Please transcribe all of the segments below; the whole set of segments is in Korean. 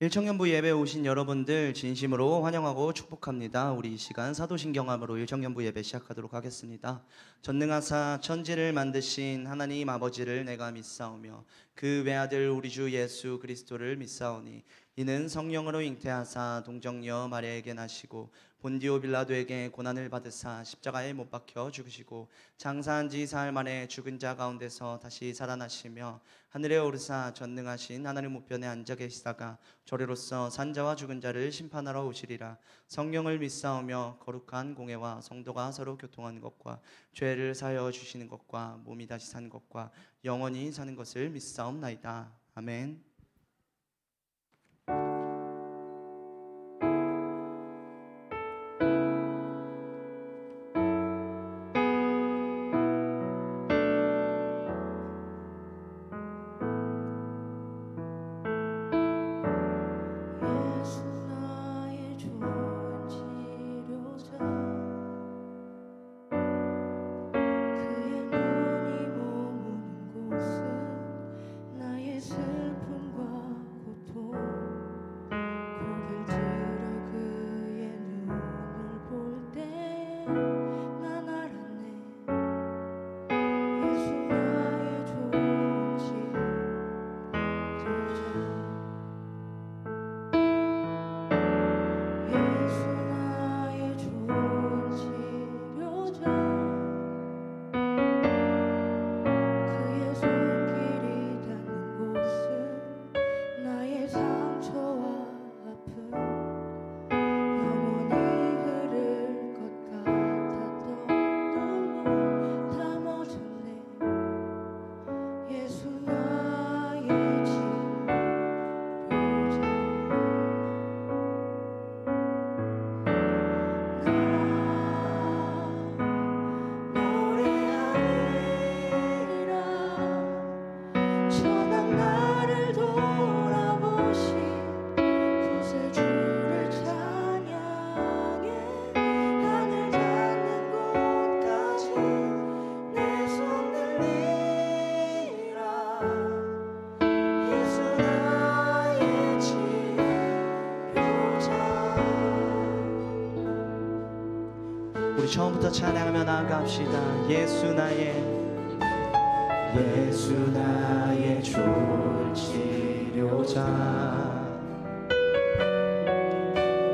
일청년부 예배에 오신 여러분들 진심으로 환영하고 축복합니다. 우리 이 시간 사도신경함으로 일청년부 예배 시작하도록 하겠습니다. 전능하사 천지를 만드신 하나님 아버지를 내가 믿사오며 그 외아들 우리 주 예수 그리스도를 믿사오니 이는 성령으로 잉태하사 동정녀 마리아에게 나시고 본디오 빌라도에게 고난을 받으사 십자가에 못 박혀 죽으시고 장사한 지 사흘 만에 죽은 자 가운데서 다시 살아나시며 하늘에 오르사 전능하신 하나님 우편에 앉아 계시다가 저리로서 산자와 죽은 자를 심판하러 오시리라. 성령을 믿사오며 거룩한 공회와 성도가 서로 교통하는 것과 죄를 사하여 주시는 것과 몸이 다시 산 것과 영원히 사는 것을 믿사옵나이다. 아멘. 우리 처음부터 찬양하며 나아갑시다. 예수 나의 좋은 치료자,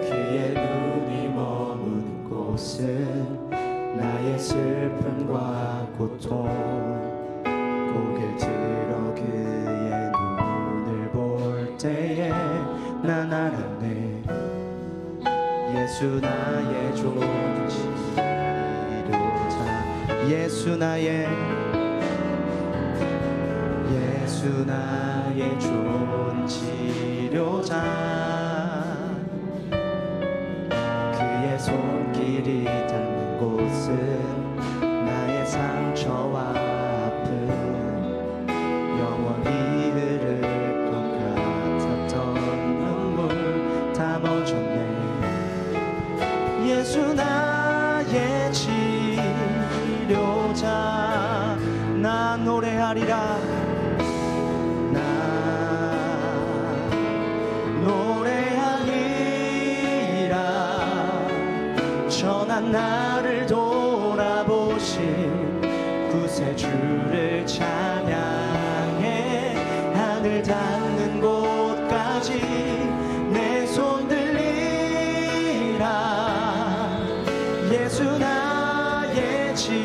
그의 눈이 머무는 곳은 나의 슬픔과 고통, 고개를 들어 그의 눈을 볼 때에 난 알았네. 예수 나의 좋은 치료자, 예수 나의 좋은 치료자, 그의 손길이 닿는 곳은 나의 상처와 아픔 영원히 흐를 것 같았던 눈물 다 멈췄네. 예수 나의 치료자, 나 노래하리라. 나 노래하리라. 전한 나를 돌아보신 구세주를 찬양해. 하늘 닿는 곳까지 내 손 들리라. 예수 나의 치료자,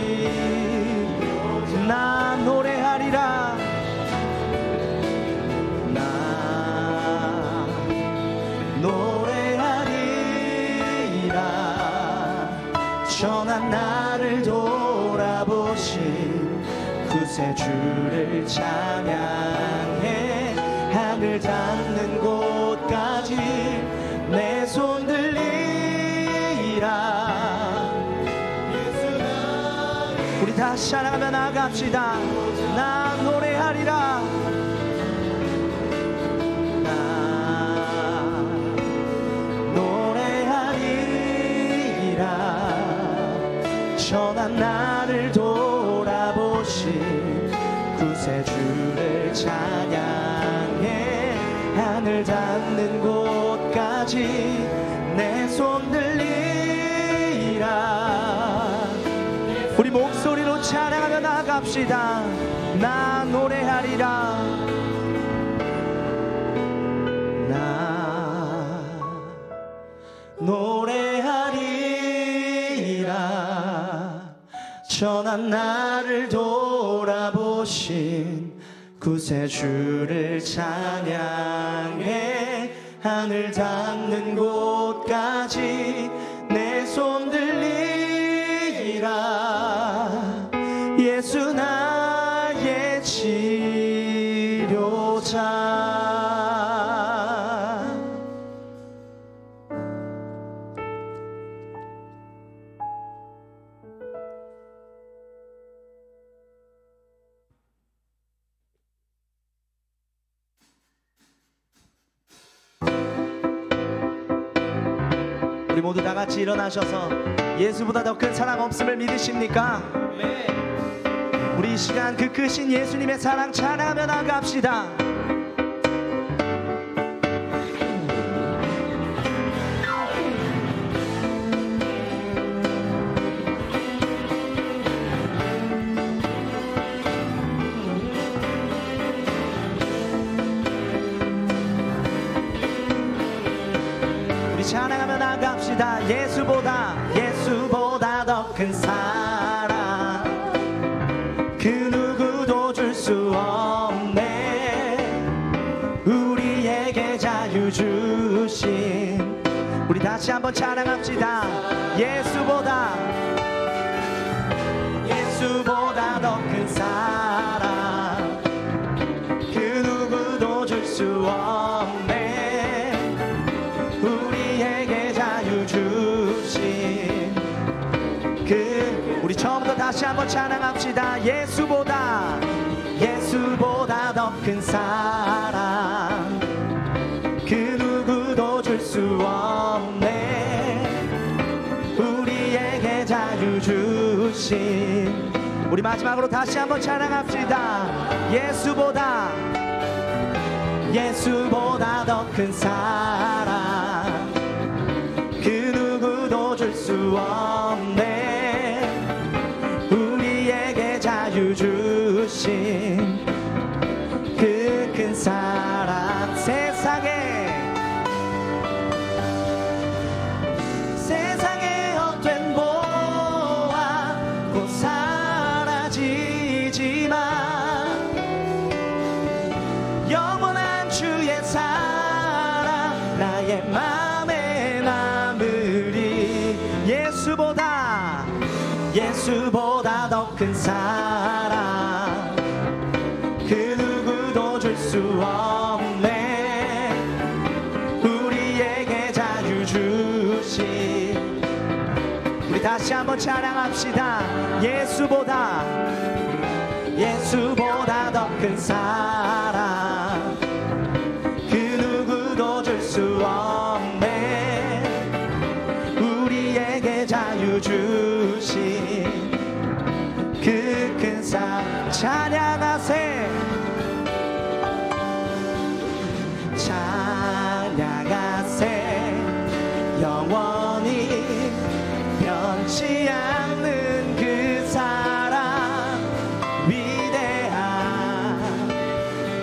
나 노래하리라. 나 노래하리라. 전한 나를 돌아보신 구세주를 찬양해. 하늘 닿는 곳까지 내 손 들리라. 우리 다시 찬양하며 나아갑시다. 나 노래하리라. 나 노래하리라. 전한 나를 돌아보신 구세주를 찬양해. 하늘 하늘 닿는 곳까지 내 손 들리라. 우리 목소리로 찬양하며 나갑시다. 나 노래하리라. 나 노래하리라. 전한 나를 돌아보신 구세주를 찬양해. 하늘 닿는 곳까지 내 손 들리라. 예수 나의 치료자. 우리 모두 다 같이 일어나셔서 예수보다 더 큰 사랑 없음을 믿으십니까? 네. 우리 이 시간 그 크신 예수님의 사랑 찬양하며 나갑시다. 찬양하며 나갑시다. 예수보다 더 큰 사랑 그 누구도 줄 수 없네. 우리에게 자유 주신. 우리 다시 한번 찬양합시다. 예수보다 더 큰 사랑 그 누구도 줄 수 없네. 우리 처음부터 다시 한번 찬양합시다. 예수보다 더 큰 사랑 그 누구도 줄 수 없네. 우리에게 자유 주신. 우리 마지막으로 다시 한번 찬양합시다. 예수보다 더 큰 사랑 그 누구도 줄 수 없네. 우리에게 자유 주신 그 큰 사랑. 세상에 헛된 보아 곧 사라지지만 영원한 주의 사랑 나의 맘에 남으리. 예수보다 더 큰 사랑 그 누구도 줄 수 없네. 우리에게 자유 주신. 우리 다시 한번 찬양합시다. 예수보다 더 큰 사랑 그 누구도 줄 수 없네. 우리에게 자유 주신 그 큰 사랑. 찬양하세. 영원히 변치 않는 그 사랑. 위대한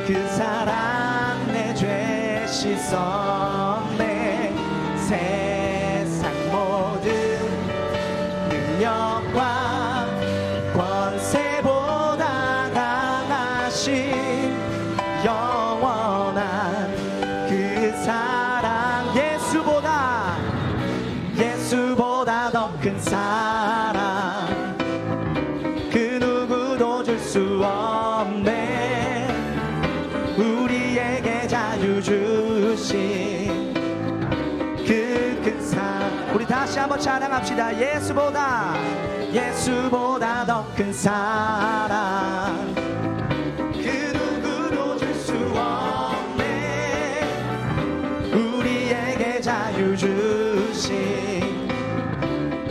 그 사랑 내 죄 씻었네. 세상 모든 능력과 권세보다 강하신 영원한 그 사랑. 예수보다 더 큰 사랑 그 누구도 줄 수 없네. 우리에게 자유 주신 그 큰 사랑. 우리 다시 한번 찬양합시다. 예수보다 더 큰 사랑 그 누구도 줄 수 없네. 우리에게 자유 주신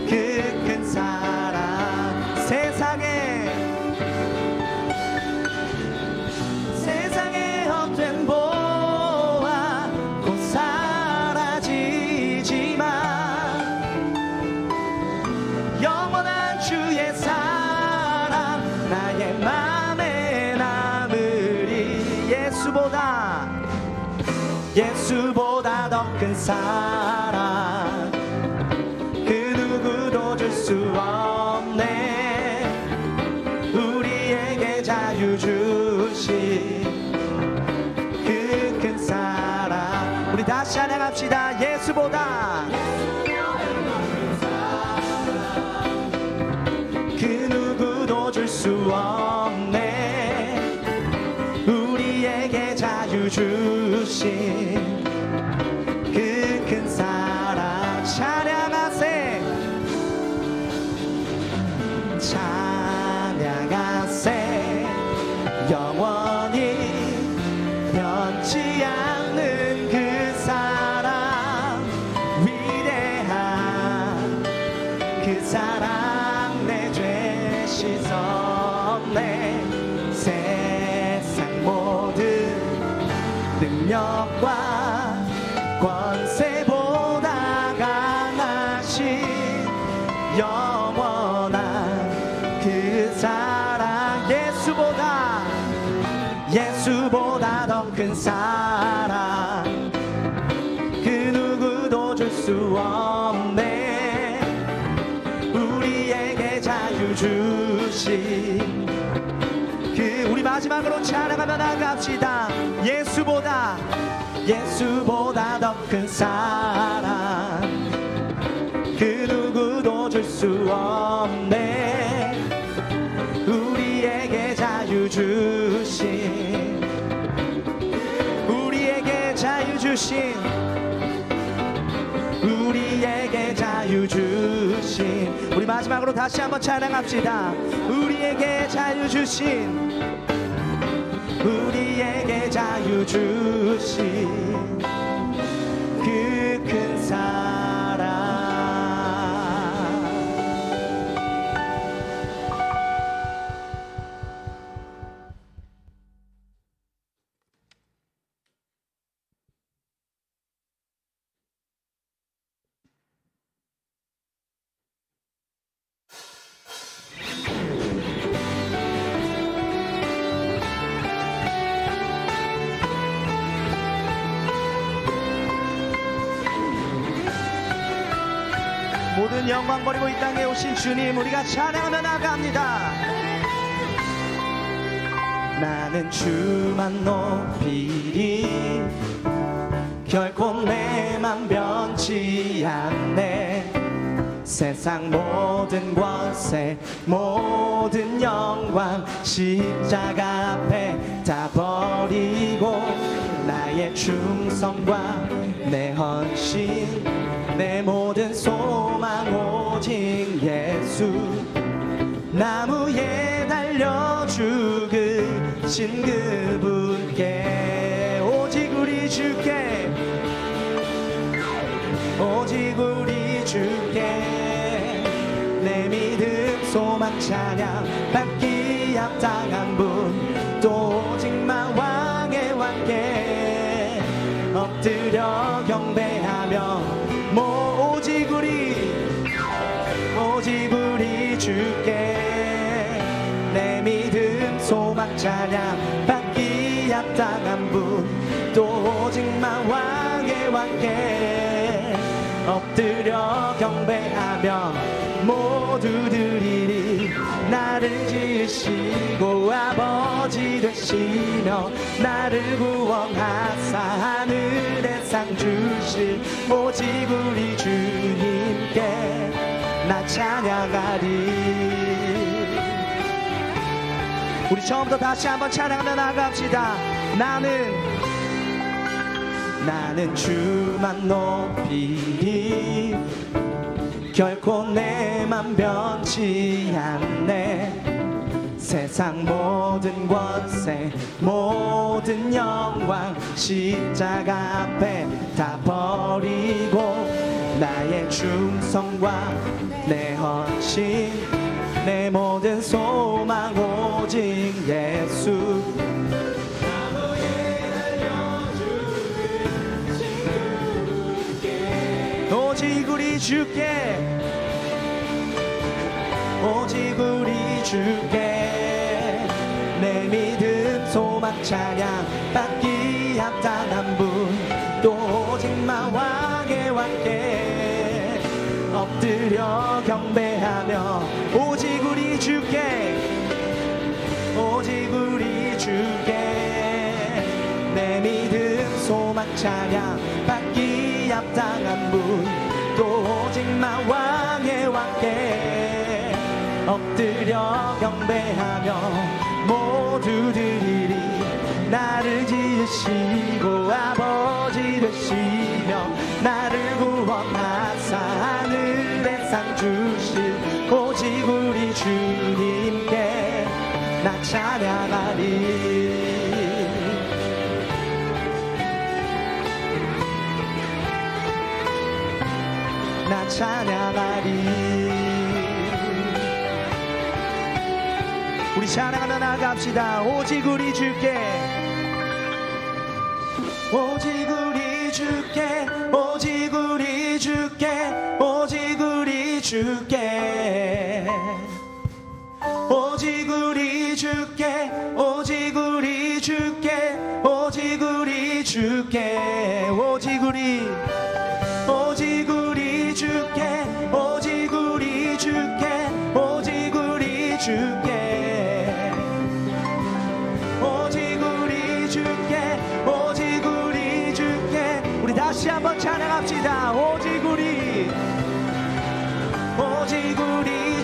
그 큰 사랑. 세상에 헛된 보아 예수보다 더 큰 사랑 그 누구도 줄 수 없네. 우리에게 자유 주신 그 큰 사랑. 우리 다시 찬양합시다. 예수보다 그 누구도 줄 수 없네. 우리에게 자유 주신 그 큰 사랑. 찬양하세 찬양하세. 영원히 변치 않는 그 사랑. 위대한 그 사랑. 내 죄 씻었네. 세상 모든 능력과 권세보다 강하신 영원한 그 사랑. 예수보다 더 큰 사랑 그 누구도 줄 수 없네. 우리에게 자유 주신 그. 우리 마지막으로 찬양하며 나갑시다. 예수보다 더 큰 사랑 그 누구도 줄 수 없네. 우리에게 자유 주신 우리에게 자유 주신 우리에게 자유 주신. 우리 마지막으로 다시 한번 찬양합시다. 우리에게 자유 주신 우리에게 자유 주신 그 큰 사랑. 모든 영광 버리고 이 땅에 오신 주님, 우리가 찬양하며 나갑니다. 나는 주만 높이리. 결코 내 맘 변치 않네. 세상 모든 권세 모든 영광 십자가 앞에 다 버리고 나의 충성과 내 헌신 내 모든 소망 오직 예수. 나무에 달려 죽으신 그분께 오직 우리 주께 오직 우리 주께 내 믿음 소망 찬양 받기 합당한 분 또 오직만 왕의 왕께 엎드려 경배하며 오직 우리 주께 내 믿음 소망 찬양 받기 합당한 분 또 오직만 왕의 왕께 엎드려 경배하며 모두 드리리. 나를 지으시고 아버지 되시며 나를 구원하사 하늘의 상 주실 오직 우리 주님께 나 찬양하리. 우리 처음부터 다시 한번 찬양하며 나갑시다. 나는 주만 높이리. 결코 내 맘 변치 않네. 세상 모든 권세 모든 영광 십자가 앞에 다 버리고 나의 충성과 내 헌신 내 모든 소망 오직 예수. 오직 우리 주께 오직 우리 주께 내 믿음 소망 찬양 받기 합당한 분 엎드려 경배하며 오직 우리 주께 오직 우리 주께 내 믿음 소망 찬양 받기 합당한 분 또 오직만 왕의 왕께 엎드려 경배하며 모두 드리리 나를 지으시고 아버지 되시며 나를 구원하사 하늘의 상 주실 오직 우리 주님께 나 찬양하리 나 찬양하리 우리 찬양하며 나갑시다 오직 우리 주께 오직 우리 주께 오직 우리 주께 오직 우리 주께 오직 우리 주께 오직 우리 주께 오직 우리 주께 오직 우리 오직 우리 주께 오직 우리 주께 오직 우리 주께 오직 우리 주께 오직 우리 주께 우리 다시 한번 찬양합시다 오직 우리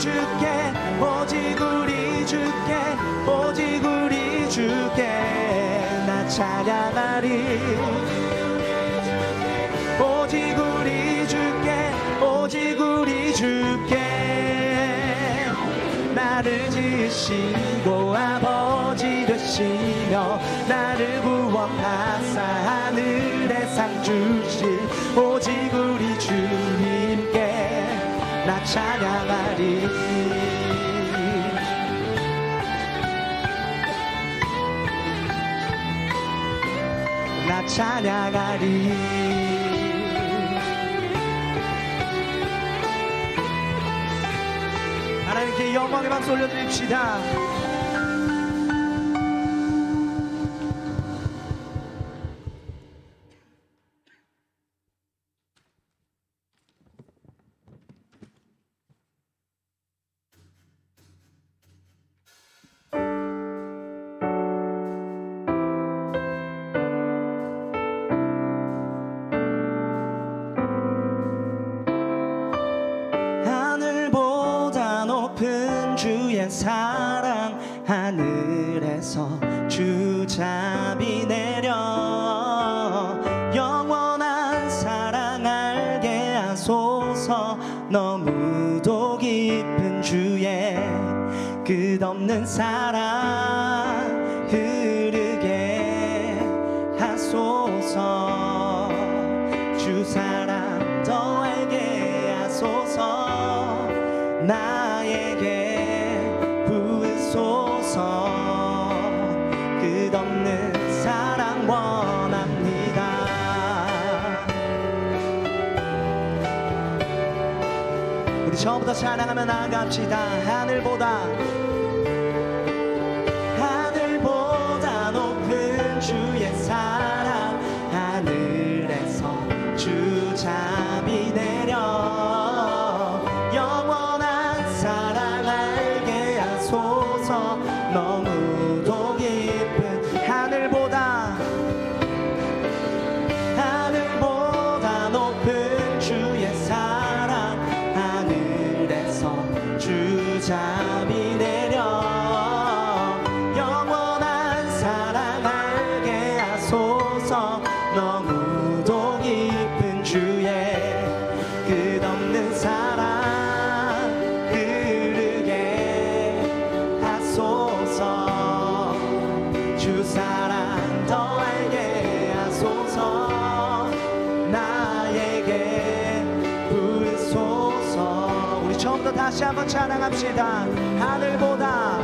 주께 오직 우리 주께 오직 우리 주께 나 찬양하리 오직 우리 주께 오직 우리 주께 나를 지으시고 아버지 되시며 나를 구원하사 하늘의 상 주실 오직 우리 주님께 나 찬양하리 나 찬양하리 하나님께 영광의 박수 올려드립시다. 사랑 하늘에서 주잡이 내려 영원한 사랑 알게 하소서 너무도 깊은 주의 끝없는 사랑 흐르게 하소서 주 사랑 더 알게 하소서 나에게 끝없는 사랑 원합니다. 우리 처음부터 찬양하며 나갑시다. 하늘보다 높은 주의 사랑 하늘에서 주잡이 내려 영원한 사랑 알게 하소서 너무도 깊은 하늘보다 높은 주의 사랑 하늘에서 주잡이 내려 영원한 사랑 알게 하소서 너무도 깊은 주의 끝없는 사랑 흐르게 하소서 주 사랑 더 알게 하소서 나에게 부으소서 우리 처음부터 다시 한번 찬양합시다. 하늘보다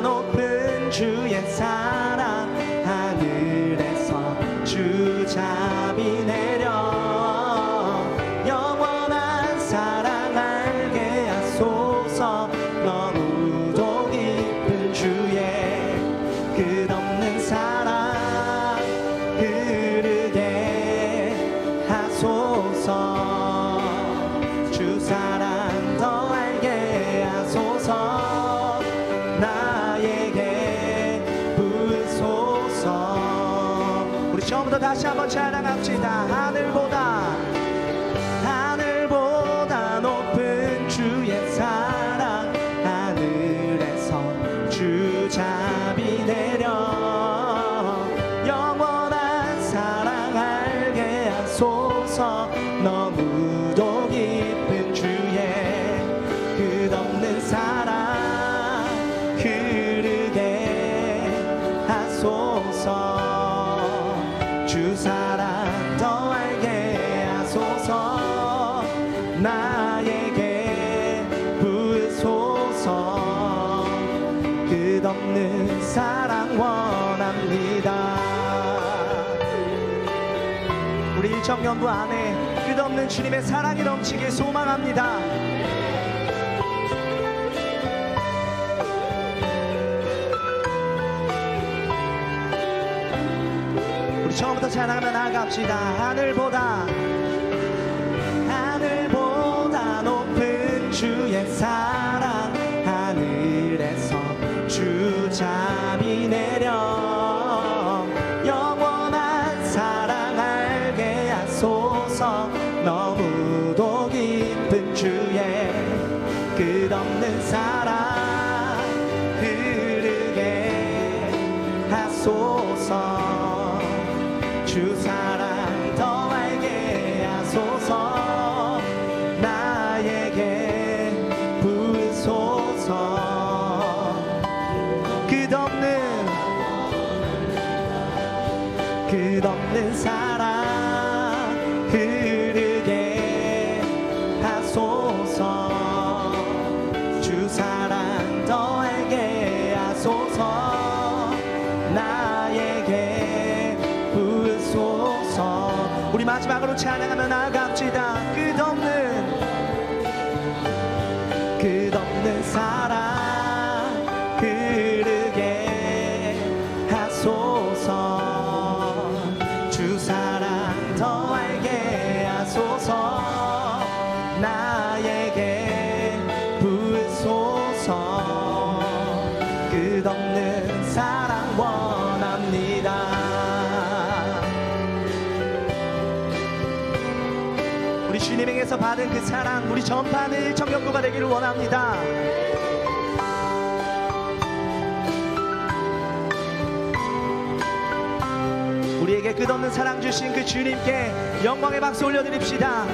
높은 주의 사랑 하늘에서 주잡이 내려 영원한 사랑 알게 하소서 너무도 깊은 주의 끝없는 사랑 흐르게 하소서 처음부터 다시 한번 찬양합시다. 하늘보다 높은 주의 사랑, 하늘에서 주 자비 내려 영원한 사랑 알게 하소서. 너무도 깊은 주의 끝없는 사랑 흐르게 하소서. 주 사랑 더 알게 하소서. 나에게 부으소서. 끝없는 사랑 원합니다. 우리 일정연부 안에 끝없는 주님의 사랑이 넘치길 소망합니다. 우리 처음부터 찬양하며 나아갑시다. 하늘보다 높은 주의 사랑, 하늘에서 주 자비 내려 영원한 사랑 알게 하소서. 너무도 깊은 주의 끝없는 사랑 흐르게 하소서. 주 사랑 더 알게 하소서. 나에게 부으소서. 끝없는 사랑 흐르게 하소서. 주 사랑 더 알게 하소서. 나에게 부으소서. 우리 마지막으로 찬양하며 나아갑시다. 끝없는 사랑 흐르게 하소서. 주 사랑 더 알게 하소서. 나에게 부으소서. 끝없는 사랑 원합니다. 우리 주님에게서 받은 그 사랑, 우리 전파하는 일청연구가 되기를 원합니다. 우리에게 끝없는 사랑 주신 그 주님께 영광의 박수 올려드립시다.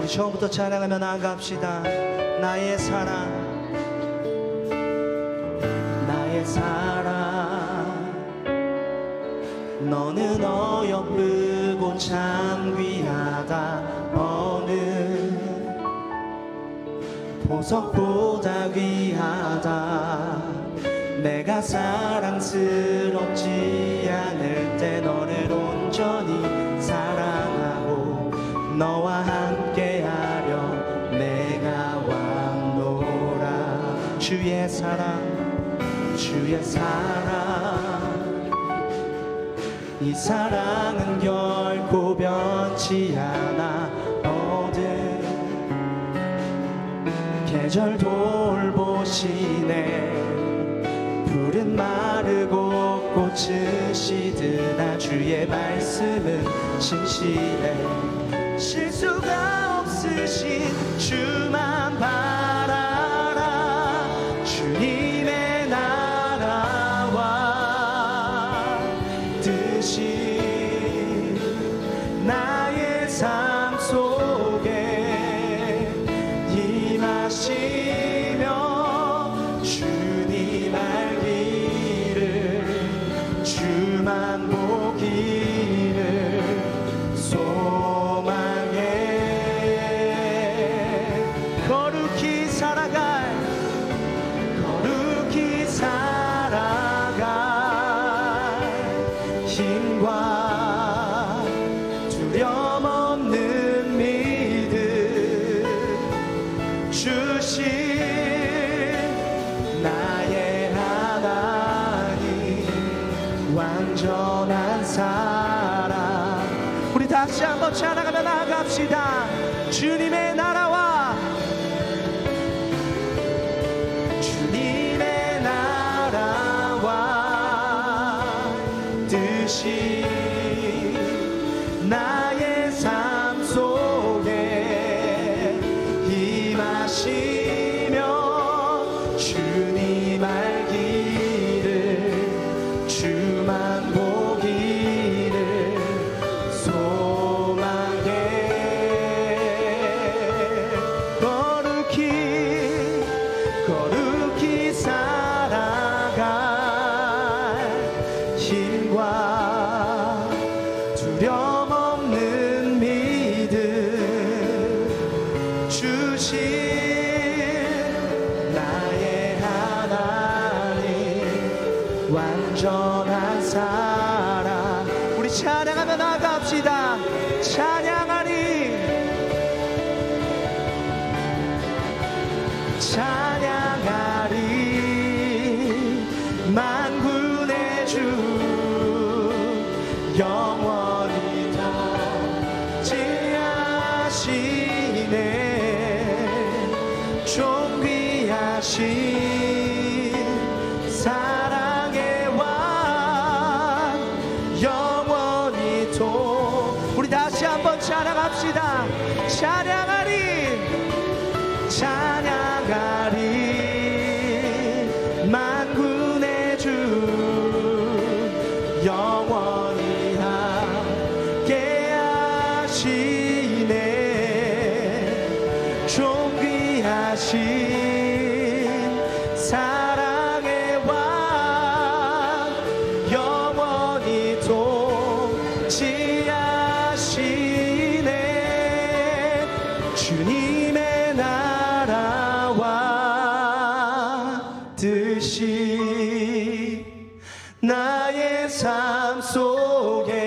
처음부터 찬양하며 나아갑시다. 나의 사랑, 나의 사랑, 너는 어여쁘고 참 귀하다. 어느 보석보다 귀하다. 내가 사랑스럽지 않을 때 너를 온전히 사랑하고 너와 함께하려 내가 왔노라. 주의 사랑, 주의 사랑, 이 사랑은 결코 변치 않아. 모든 계절 돌보시네. 푸른 마르고 꽃은 시드나 주의 말씀은 진실해. 실수가 없으신 주만 바라라. 주님의 나라와 뜻이 나의 삶 속에 임하시며 주님 알기를 주만 보기를 소망해. 거룩히 살아갈 힘과 두려움 없는 믿음 주신 나의 하나님, 완전한 사랑. 우리 다시 한번 찬양하며 나아갑시다. 주님의 나라와 주님의 나라와 뜻이 나의 삶 속에 임하시며 주님 알기를 주만 보기를 소망해. 거룩히 살아갈 힘과 두려움 없는 믿음 주신 나의 하나님, 완전한 사랑. 우리 찬양하며 나갑시다. 찬양하리, 찬양하리. 만군의 주 영원히 통치하시네. 존귀하신 사랑의 왕 영원히 우리 다시 한번 찬양합시다. 찬양하리, 찬양하리. 만군의 주 영원히 함께 하시네. 존귀하신 사랑의 왕 영원히 통치하시네. 주님의 나라와 뜻이 나의 삶 속에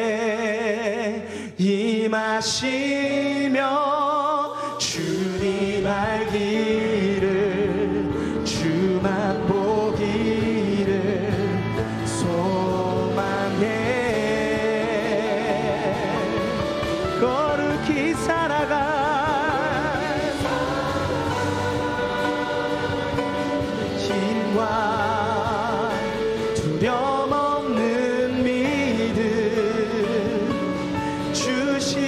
임하시며 주님 알기를 주만 보기를 소망해. 거룩히 살아갈 힘과 두려움 없는 믿음 주신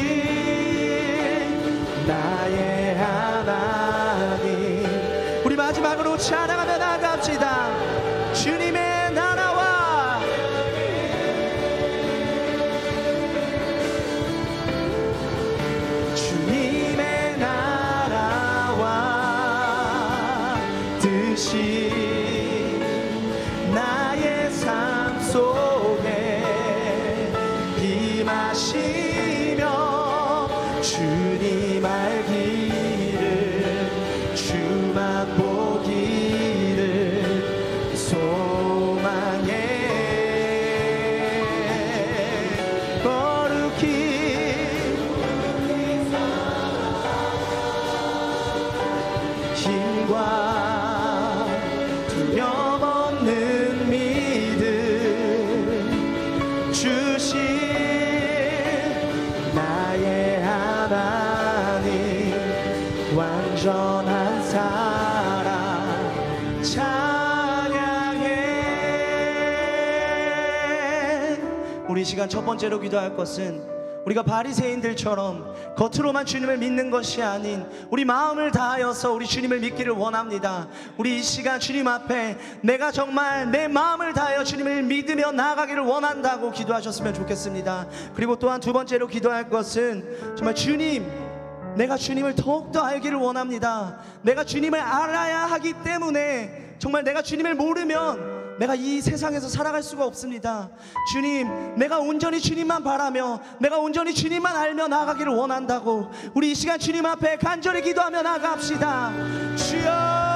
우리 이 시간 첫 번째로 기도할 것은 우리가 바리새인들처럼 겉으로만 주님을 믿는 것이 아닌 우리 마음을 다하여서 우리 주님을 믿기를 원합니다. 우리 이 시간 주님 앞에 내가 정말 내 마음을 다하여 주님을 믿으며 나아가기를 원한다고 기도하셨으면 좋겠습니다. 그리고 또한 두 번째로 기도할 것은 정말 주님, 내가 주님을 더욱더 알기를 원합니다. 내가 주님을 알아야 하기 때문에 정말 내가 주님을 모르면 내가 이 세상에서 살아갈 수가 없습니다. 주님, 내가 온전히 주님만 바라며 내가 온전히 주님만 알며 나아가기를 원한다고 우리 이 시간 주님 앞에 간절히 기도하며 나아갑시다. 주여,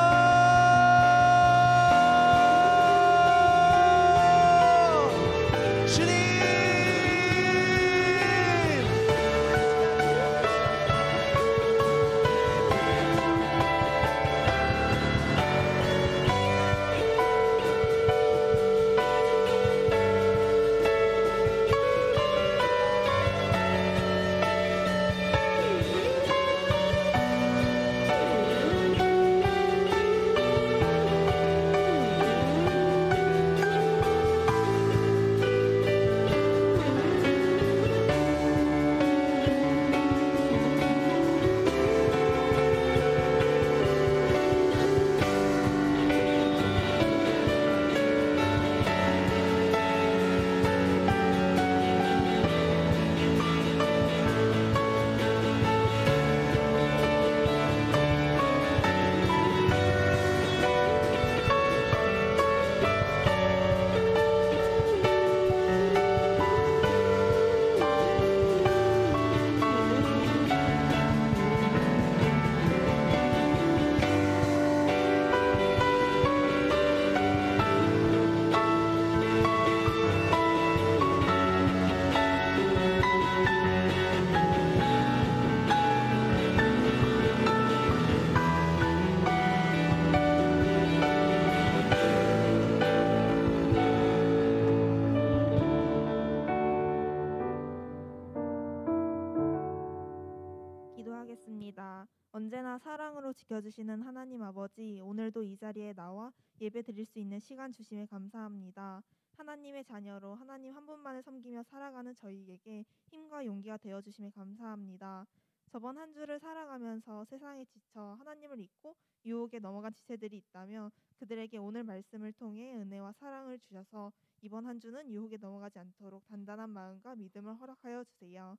기도하겠습니다. 언제나 사랑으로 지켜주시는 하나님 아버지, 오늘도 이 자리에 나와 예배 드릴 수 있는 시간 주심에 감사합니다. 하나님의 자녀로 하나님 한 분만을 섬기며 살아가는 저희에게 힘과 용기가 되어주심에 감사합니다. 저번 한 주를 살아가면서 세상에 지쳐 하나님을 잊고 유혹에 넘어간 지체들이 있다면 그들에게 오늘 말씀을 통해 은혜와 사랑을 주셔서 이번 한 주는 유혹에 넘어가지 않도록 단단한 마음과 믿음을 허락하여 주세요.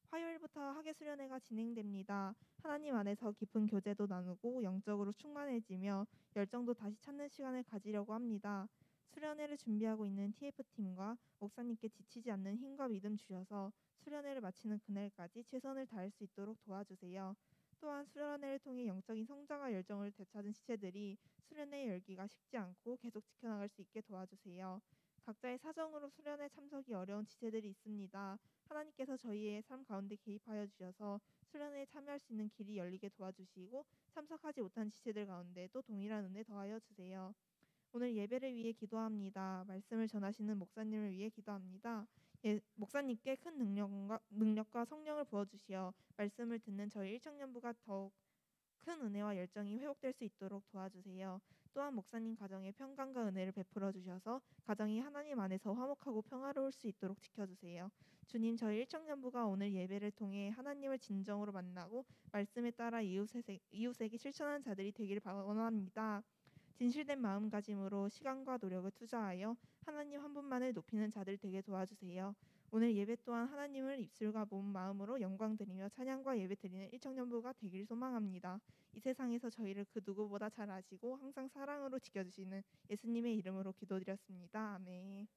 화요일부터 학예 수련회가 진행됩니다. 하나님 안에서 깊은 교제도 나누고 영적으로 충만해지며 열정도 다시 찾는 시간을 가지려고 합니다. 수련회를 준비하고 있는 TF팀과 목사님께 지치지 않는 힘과 믿음 주셔서 수련회를 마치는 그날까지 최선을 다할 수 있도록 도와주세요. 또한 수련회를 통해 영적인 성장과 열정을 되찾은 지체들이 수련회 열기가 식지 않고 계속 지켜나갈 수 있게 도와주세요. 각자의 사정으로 수련회 참석이 어려운 지체들이 있습니다. 하나님께서 저희의 삶 가운데 개입하여 주셔서 수련회에 참여할 수 있는 길이 열리게 도와주시고 참석하지 못한 지체들 가운데도 동일한 은혜 더하여 주세요. 오늘 예배를 위해 기도합니다. 말씀을 전하시는 목사님을 위해 기도합니다. 목사님께 큰 능력과 성령을 부어주시어 말씀을 듣는 저희 일청년부가 더욱 큰 은혜와 열정이 회복될 수 있도록 도와주세요. 또한 목사님 가정에 평강과 은혜를 베풀어 주셔서 가정이 하나님 안에서 화목하고 평화로울 수 있도록 지켜주세요. 주님, 저희 일청년부가 오늘 예배를 통해 하나님을 진정으로 만나고 말씀에 따라 이웃에게 실천하는 자들이 되기를 원합니다. 진실된 마음가짐으로 시간과 노력을 투자하여 하나님 한 분만을 높이는 자들 되게 도와주세요. 오늘 예배 또한 하나님을 입술과 몸, 마음으로 영광드리며 찬양과 예배 드리는 일청년부가 되길 소망합니다. 이 세상에서 저희를 그 누구보다 잘 아시고 항상 사랑으로 지켜주시는 예수님의 이름으로 기도드렸습니다. 아멘.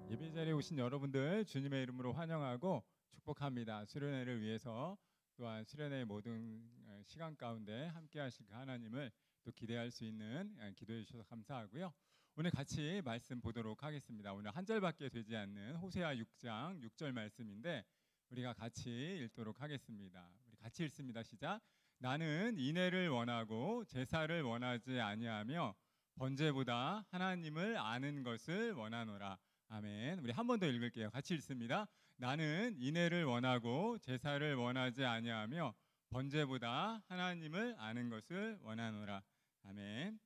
예배 자리에 오신 여러분들 주님의 이름으로 환영하고 축복합니다. 수련회를 위해서 또한 수련회의 모든 시간 가운데 함께 하실 하나님을 또 기대할 수 있는 기도해 주셔서 감사하고요. 오늘 같이 말씀 보도록 하겠습니다. 오늘 한 절밖에 되지 않는 호세아 6장 6절 말씀인데 우리가 같이 읽도록 하겠습니다. 우리 같이 읽습니다. 시작. 나는 인애를 원하고 제사를 원하지 아니하며 번제보다 하나님을 아는 것을 원하노라. 아멘. 우리 한 번 더 읽을게요. 같이 읽습니다. 나는 인애를 원하고 제사를 원하지 아니하며 번제보다 하나님을 아는 것을 원하노라. 아멘.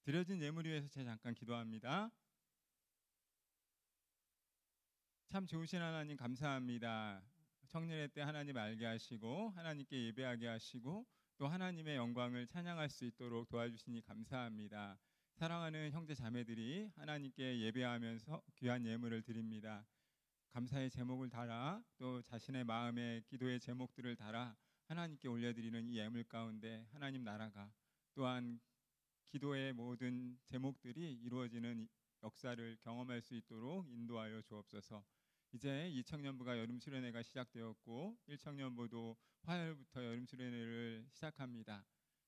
드려진 예물 위해서 제가 잠깐 기도합니다. 참 좋으신 하나님 감사합니다. 청년의 때 하나님 알게 하시고 하나님께 예배하게 하시고 또 하나님의 영광을 찬양할 수 있도록 도와주시니 감사합니다. 사랑하는 형제 자매들이 하나님께 예배하면서 귀한 예물을 드립니다. 감사의 제목을 달아 또 자신의 마음의 기도의 제목들을 달아 하나님께 올려드리는 이 예물 가운데 하나님 나라가 또한 기도의 모든 제목들이 이루어지는 역사를 경험할 수 있도록 인도하여 주옵소서. 이제 2청년부가 여름 수련회가 시작되었고 1청년부도 화요일부터 여름 수련회를 시작합니다.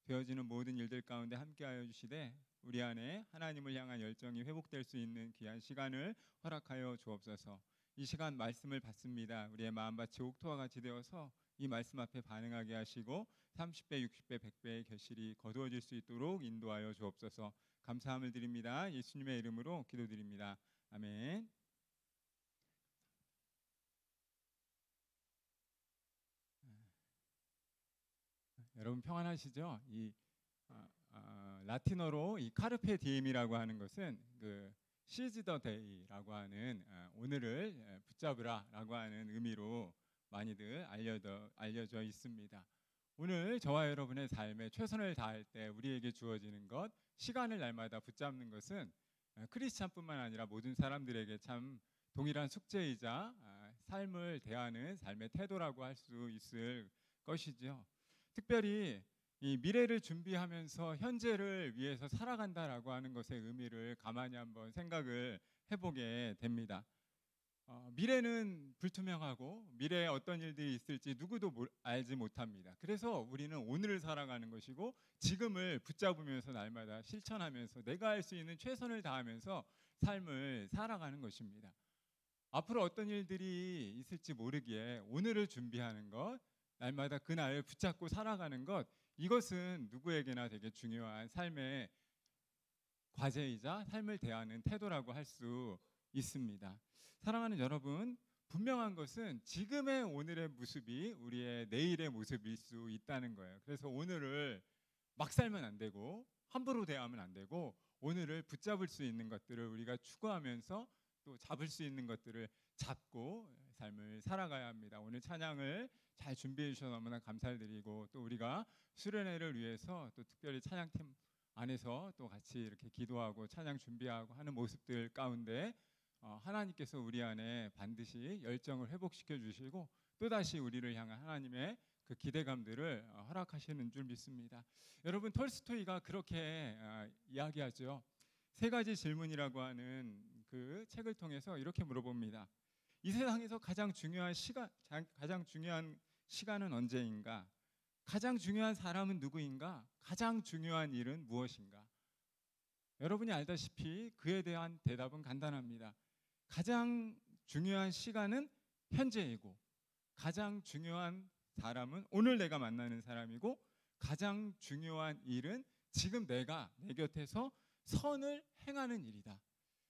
되어지는 모든 일들 가운데 함께하여 주시되 우리 안에 하나님을 향한 열정이 회복될 수 있는 귀한 시간을 허락하여 주옵소서. 이 시간 말씀을 받습니다. 우리의 마음밭이 옥토와 같이 되어서 이 말씀 앞에 반응하게 하시고 30배, 60배, 100배의 결실이 거두어질 수 있도록 인도하여 주옵소서. 감사함을 드립니다. 예수님의 이름으로 기도드립니다. 아멘. 여러분 평안하시죠? 이 라틴어로 이 카르페 디엠이라고 하는 것은 그 시즈 더 데이라고 하는 오늘을 붙잡으라라고 하는 의미로 많이들 알려져 있습니다. 오늘 저와 여러분의 삶에 최선을 다할 때 우리에게 주어지는 것, 시간을 날마다 붙잡는 것은 크리스찬뿐만 아니라 모든 사람들에게 참 동일한 숙제이자 삶을 대하는 삶의 태도라고 할 수 있을 것이죠. 특별히 이 미래를 준비하면서 현재를 위해서 살아간다라고 하는 것의 의미를 가만히 한번 생각을 해보게 됩니다. 미래는 불투명하고 미래에 어떤 일들이 있을지 누구도 알지 못합니다. 그래서 우리는 오늘을 살아가는 것이고 지금을 붙잡으면서 날마다 실천하면서 내가 할 수 있는 최선을 다하면서 삶을 살아가는 것입니다. 앞으로 어떤 일들이 있을지 모르기에 오늘을 준비하는 것, 날마다 그날을 붙잡고 살아가는 것, 이것은 누구에게나 되게 중요한 삶의 과제이자 삶을 대하는 태도라고 할 수 있습니다. 사랑하는 여러분, 분명한 것은 지금의 오늘의 모습이 우리의 내일의 모습일 수 있다는 거예요. 그래서 오늘을 막 살면 안 되고 함부로 대하면 안 되고 오늘을 붙잡을 수 있는 것들을 우리가 추구하면서 또 잡을 수 있는 것들을 잡고 삶을 살아가야 합니다. 오늘 찬양을 잘 준비해 주셔서 너무나 감사드리고 또 우리가 수련회를 위해서 또 특별히 찬양팀 안에서 또 같이 이렇게 기도하고 찬양 준비하고 하는 모습들 가운데 하나님께서 우리 안에 반드시 열정을 회복시켜 주시고 또다시 우리를 향한 하나님의 그 기대감들을 허락하시는 줄 믿습니다. 여러분 톨스토이가 그렇게 이야기하죠. 세 가지 질문이라고 하는 그 책을 통해서 이렇게 물어봅니다. 이 세상에서 가장 중요한 시간은 언제인가? 가장 중요한 사람은 누구인가? 가장 중요한 일은 무엇인가? 여러분이 알다시피 그에 대한 대답은 간단합니다. 가장 중요한 시간은 현재이고 가장 중요한 사람은 오늘 내가 만나는 사람이고 가장 중요한 일은 지금 내가 내 곁에서 선을 행하는 일이다.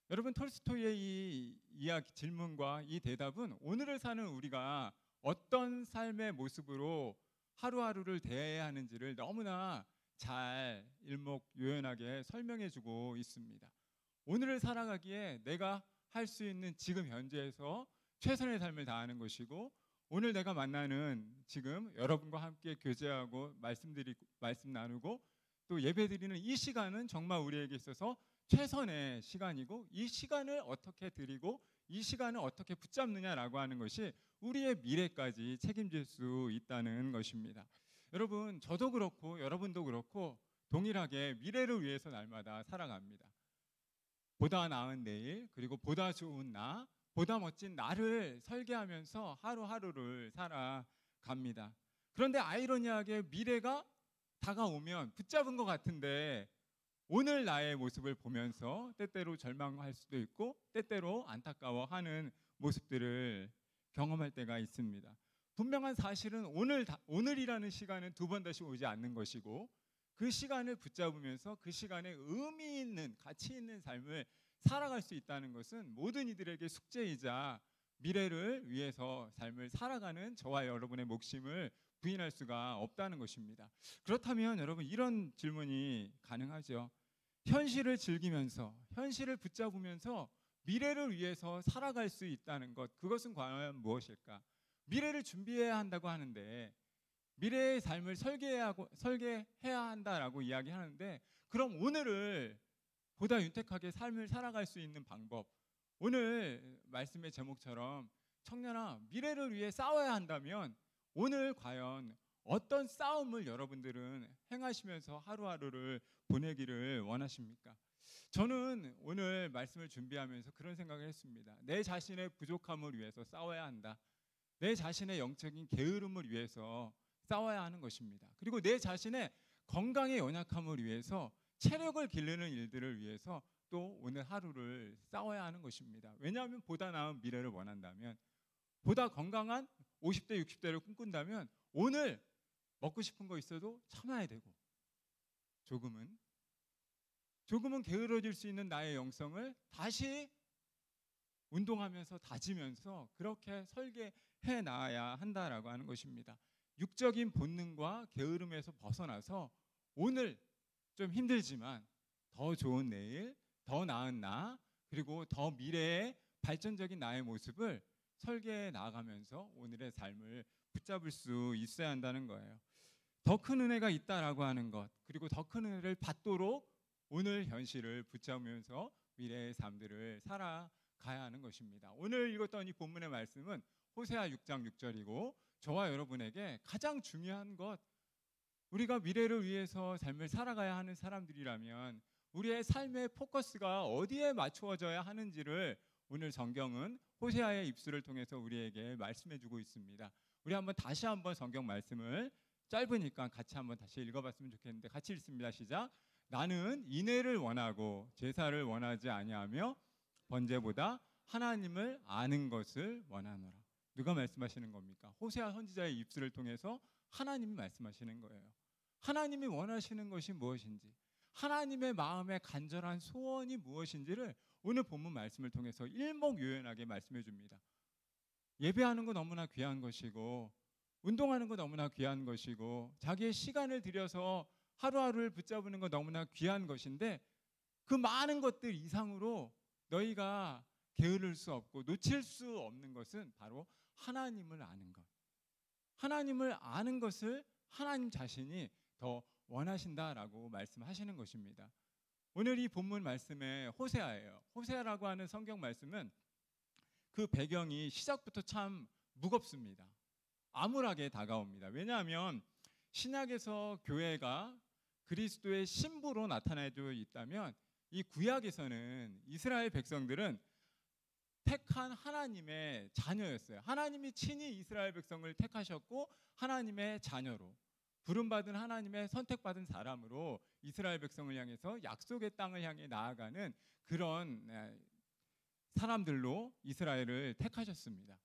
여러분 톨스토이의 이 이야기 질문과 이 대답은 오늘을 사는 우리가 어떤 삶의 모습으로 하루하루를 대해야 하는지를 너무나 잘 일목요연하게 설명해주고 있습니다. 오늘을 살아가기에 내가 할 수 있는 지금 현재에서 최선의 삶을 다하는 것이고 오늘 내가 만나는 지금 여러분과 함께 교제하고 말씀 나누고 또 예배드리는 이 시간은 정말 우리에게 있어서 최선의 시간이고 이 시간을 어떻게 드리고 이 시간을 어떻게 붙잡느냐라고 하는 것이 우리의 미래까지 책임질 수 있다는 것입니다. 여러분 저도 그렇고 여러분도 그렇고 동일하게 미래를 위해서 날마다 살아갑니다. 보다 나은 내일 그리고 보다 좋은 나 보다 멋진 나를 설계하면서 하루하루를 살아갑니다. 그런데 아이러니하게 미래가 다가오면 붙잡은 것 같은데 오늘 나의 모습을 보면서 때때로 절망할 수도 있고 때때로 안타까워하는 모습들을 경험할 때가 있습니다. 분명한 사실은 오늘이라는 시간은 두 번 다시 오지 않는 것이고 그 시간을 붙잡으면서 그 시간에 의미 있는 가치 있는 삶을 살아갈 수 있다는 것은 모든 이들에게 숙제이자 미래를 위해서 삶을 살아가는 저와 여러분의 몫임을 부인할 수가 없다는 것입니다. 그렇다면 여러분, 이런 질문이 가능하죠. 현실을 즐기면서, 현실을 붙잡으면서 미래를 위해서 살아갈 수 있다는 것, 그것은 과연 무엇일까? 미래를 준비해야 한다고 하는데, 미래의 삶을 설계해야 한다라고 이야기하는데, 그럼 오늘을 보다 윤택하게 삶을 살아갈 수 있는 방법, 오늘 말씀의 제목처럼 청년아, 미래를 위해 싸워야 한다면 오늘 과연 어떤 싸움을 여러분들은 행하시면서 하루하루를 보내기를 원하십니까? 저는 오늘 말씀을 준비하면서 그런 생각을 했습니다. 내 자신의 부족함을 위해서 싸워야 한다. 내 자신의 영적인 게으름을 위해서 싸워야 하는 것입니다. 그리고 내 자신의 건강의 연약함을 위해서, 체력을 기르는 일들을 위해서 또 오늘 하루를 싸워야 하는 것입니다. 왜냐하면 보다 나은 미래를 원한다면, 보다 건강한 50대, 60대를 꿈꾼다면 오늘 먹고 싶은 거 있어도 참아야 되고, 조금은 게으러질 수 있는 나의 영성을 다시 운동하면서 다지면서 그렇게 설계해 나가야 한다라고 하는 것입니다. 육적인 본능과 게으름에서 벗어나서 오늘 좀 힘들지만 더 좋은 내일, 더 나은 나, 그리고 더 미래의 발전적인 나의 모습을 설계해 나가면서 오늘의 삶을 붙잡을 수 있어야 한다는 거예요. 더 큰 은혜가 있다라고 하는 것, 그리고 더 큰 은혜를 받도록 오늘 현실을 붙잡으면서 미래의 삶들을 살아가야 하는 것입니다. 오늘 읽었던 이 본문의 말씀은 호세아 6장 6절이고, 저와 여러분에게 가장 중요한 것, 우리가 미래를 위해서 삶을 살아가야 하는 사람들이라면 우리의 삶의 포커스가 어디에 맞추어져야 하는지를 오늘 성경은 호세아의 입술을 통해서 우리에게 말씀해주고 있습니다. 우리 다시 한번 성경 말씀을, 짧으니까 같이 한번 다시 읽어봤으면 좋겠는데, 같이 읽습니다. 시작. 나는 인애를 원하고 제사를 원하지 아니하며 번제보다 하나님을 아는 것을 원하노라. 누가 말씀하시는 겁니까? 호세아 선지자의 입술을 통해서 하나님이 말씀하시는 거예요. 하나님이 원하시는 것이 무엇인지, 하나님의 마음의 간절한 소원이 무엇인지를 오늘 본문 말씀을 통해서 일목요연하게 말씀해 줍니다. 예배하는 거 너무나 귀한 것이고, 운동하는 거 너무나 귀한 것이고, 자기의 시간을 들여서 하루하루를 붙잡는 거 너무나 귀한 것인데, 그 많은 것들 이상으로 너희가 게으를 수 없고 놓칠 수 없는 것은 바로 하나님을 아는 것. 하나님을 아는 것을 하나님 자신이 더 원하신다라고 말씀하시는 것입니다. 오늘 이 본문 말씀에 호세아예요. 호세아라고 하는 성경 말씀은 그 배경이 시작부터 참 무겁습니다. 암울하게 다가옵니다. 왜냐하면 신약에서 교회가 그리스도의 신부로 나타나져 있다면, 이 구약에서는 이스라엘 백성들은 택한 하나님의 자녀였어요. 하나님이 친히 이스라엘 백성을 택하셨고 하나님의 자녀로, 부름받은 하나님의 선택받은 사람으로 이스라엘 백성을 향해서 약속의 땅을 향해 나아가는 그런 사람들로 이스라엘을 택하셨습니다.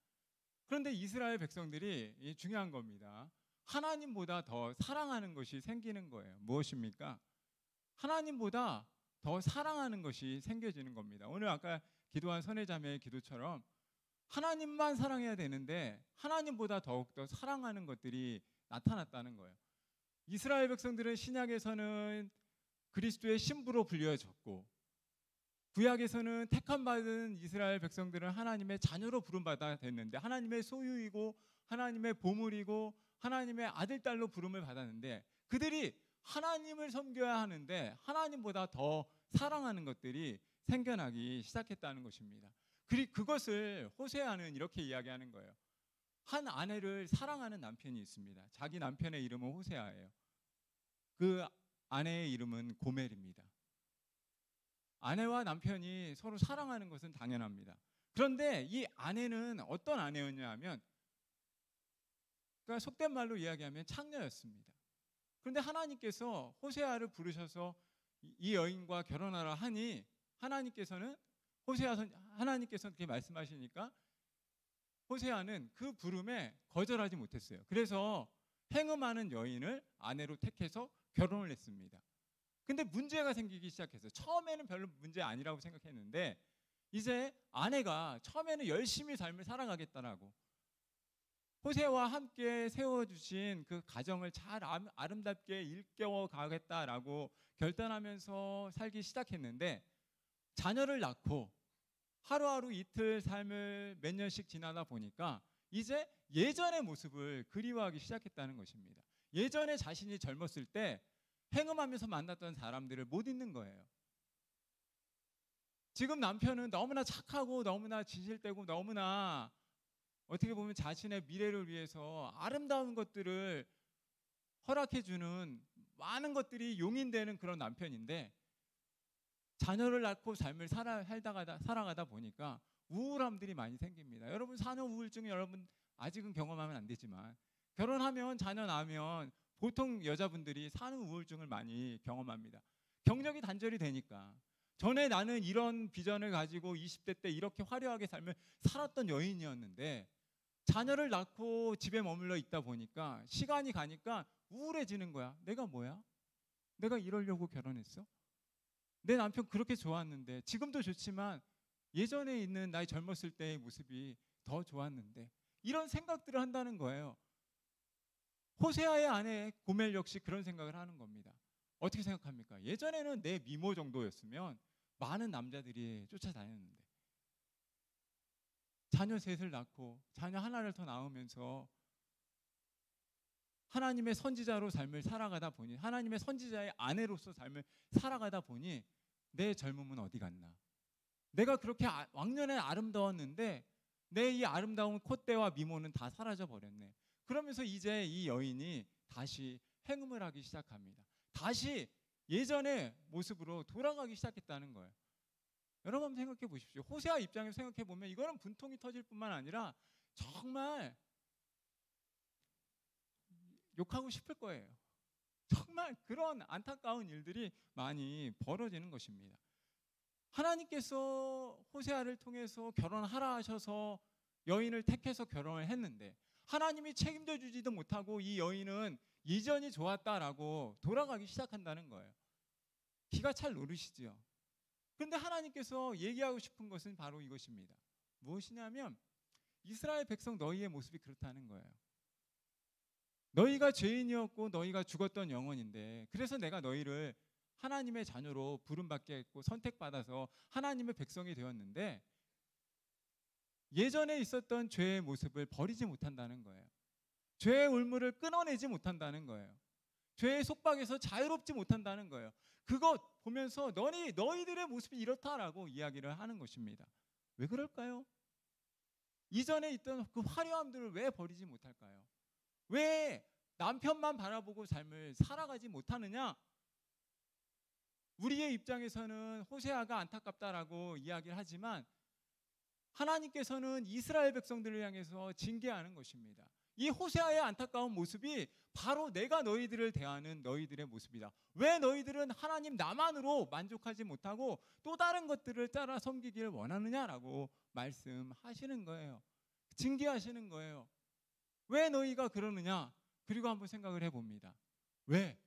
그런데 이스라엘 백성들이 중요한 겁니다. 하나님보다 더 사랑하는 것이 생기는 거예요. 무엇입니까? 하나님보다 더 사랑하는 것이 생겨지는 겁니다. 오늘 아까 기도한 선해자매의 기도처럼 하나님만 사랑해야 되는데 하나님보다 더욱더 사랑하는 것들이 나타났다는 거예요. 이스라엘 백성들은 신약에서는 그리스도의 신부로 불려졌고, 구약에서는 택함받은 이스라엘 백성들은 하나님의 자녀로 부름받아 됐는데, 하나님의 소유이고 하나님의 보물이고 하나님의 아들, 딸로 부름을 받았는데, 그들이 하나님을 섬겨야 하는데 하나님보다 더 사랑하는 것들이 생겨나기 시작했다는 것입니다. 그것을 호세아는 이렇게 이야기하는 거예요. 한 아내를 사랑하는 남편이 있습니다. 자기 남편의 이름은 호세아예요. 그 아내의 이름은 고멜입니다. 아내와 남편이 서로 사랑하는 것은 당연합니다. 그런데 이 아내는 어떤 아내였냐 하면, 그러니까 속된 말로 이야기하면 창녀였습니다. 그런데 하나님께서 호세아를 부르셔서 이 여인과 결혼하라 하니, 하나님께서는 그렇게 말씀하시니까 호세아는 그 부름에 거절하지 못했어요. 그래서 행음하는 여인을 아내로 택해서 결혼을 했습니다. 근데 문제가 생기기 시작했어요. 처음에는 별로 문제 아니라고 생각했는데 이제 아내가 처음에는 열심히 삶을 살아가겠다라고 호세와 함께 세워주신 그 가정을 잘 아름답게 일깨워 가겠다라고 결단하면서 살기 시작했는데 자녀를 낳고 하루하루 이틀 삶을 몇 년씩 지나다 보니까 이제 예전의 모습을 그리워하기 시작했다는 것입니다. 예전에 자신이 젊었을 때 행음하면서 만났던 사람들을 못 잊는 거예요. 지금 남편은 너무나 착하고 너무나 진실되고 너무나 어떻게 보면 자신의 미래를 위해서 아름다운 것들을 허락해주는 많은 것들이 용인되는 그런 남편인데 자녀를 낳고 삶을 살아가다 보니까 우울함들이 많이 생깁니다. 여러분 산후 우울증이 여러분 아직은 경험하면 안 되지만 결혼하면 자녀 낳으면 보통 여자분들이 산후 우울증을 많이 경험합니다. 경력이 단절이 되니까 전에 나는 이런 비전을 가지고 20대 때 이렇게 화려하게 삶을 살았던 여인이었는데 자녀를 낳고 집에 머물러 있다 보니까 시간이 가니까 우울해지는 거야. 내가 뭐야? 내가 이러려고 결혼했어? 내 남편 그렇게 좋았는데 지금도 좋지만 예전에 있는 나이 젊었을 때의 모습이 더 좋았는데 이런 생각들을 한다는 거예요. 호세아의 아내 고멜 역시 그런 생각을 하는 겁니다. 어떻게 생각합니까? 예전에는 내 미모 정도였으면 많은 남자들이 쫓아다녔는데 자녀 셋을 낳고 자녀 하나를 더 낳으면서 하나님의 선지자로 삶을 살아가다 보니 하나님의 선지자의 아내로서 삶을 살아가다 보니 내 젊음은 어디 갔나? 내가 그렇게 왕년에 아름다웠는데 내 이 아름다운 콧대와 미모는 다 사라져 버렸네. 그러면서 이제 이 여인이 다시 행음을 하기 시작합니다. 다시 예전의 모습으로 돌아가기 시작했다는 거예요. 여러분 한번 생각해 보십시오. 호세아 입장에서 생각해 보면 이거는 분통이 터질 뿐만 아니라 정말 욕하고 싶을 거예요. 정말 그런 안타까운 일들이 많이 벌어지는 것입니다. 하나님께서 호세아를 통해서 결혼하라 하셔서 여인을 택해서 결혼을 했는데 하나님이 책임져 주지도 못하고 이 여인은 이전이 좋았다라고 돌아가기 시작한다는 거예요. 기가 찰 노릇이죠. 그런데 하나님께서 얘기하고 싶은 것은 바로 이것입니다. 무엇이냐면 이스라엘 백성 너희의 모습이 그렇다는 거예요. 너희가 죄인이었고 너희가 죽었던 영혼인데 그래서 내가 너희를 하나님의 자녀로 부름받게 했고 선택받아서 하나님의 백성이 되었는데 예전에 있었던 죄의 모습을 버리지 못한다는 거예요. 죄의 울물을 끊어내지 못한다는 거예요. 죄의 속박에서 자유롭지 못한다는 거예요. 그것 보면서 너희들의 모습이 이렇다라고 이야기를 하는 것입니다. 왜 그럴까요? 이전에 있던 그 화려함들을 왜 버리지 못할까요? 왜 남편만 바라보고 삶을 살아가지 못하느냐? 우리의 입장에서는 호세아가 안타깝다라고 이야기를 하지만 하나님께서는 이스라엘 백성들을 향해서 징계하는 것입니다. 이 호세아의 안타까운 모습이 바로 내가 너희들을 대하는 너희들의 모습이다. 왜 너희들은 하나님 나만으로 만족하지 못하고 또 다른 것들을 따라 섬기기를 원하느냐라고 말씀하시는 거예요. 징계하시는 거예요. 왜 너희가 그러느냐? 그리고 한번 생각을 해봅니다. 왜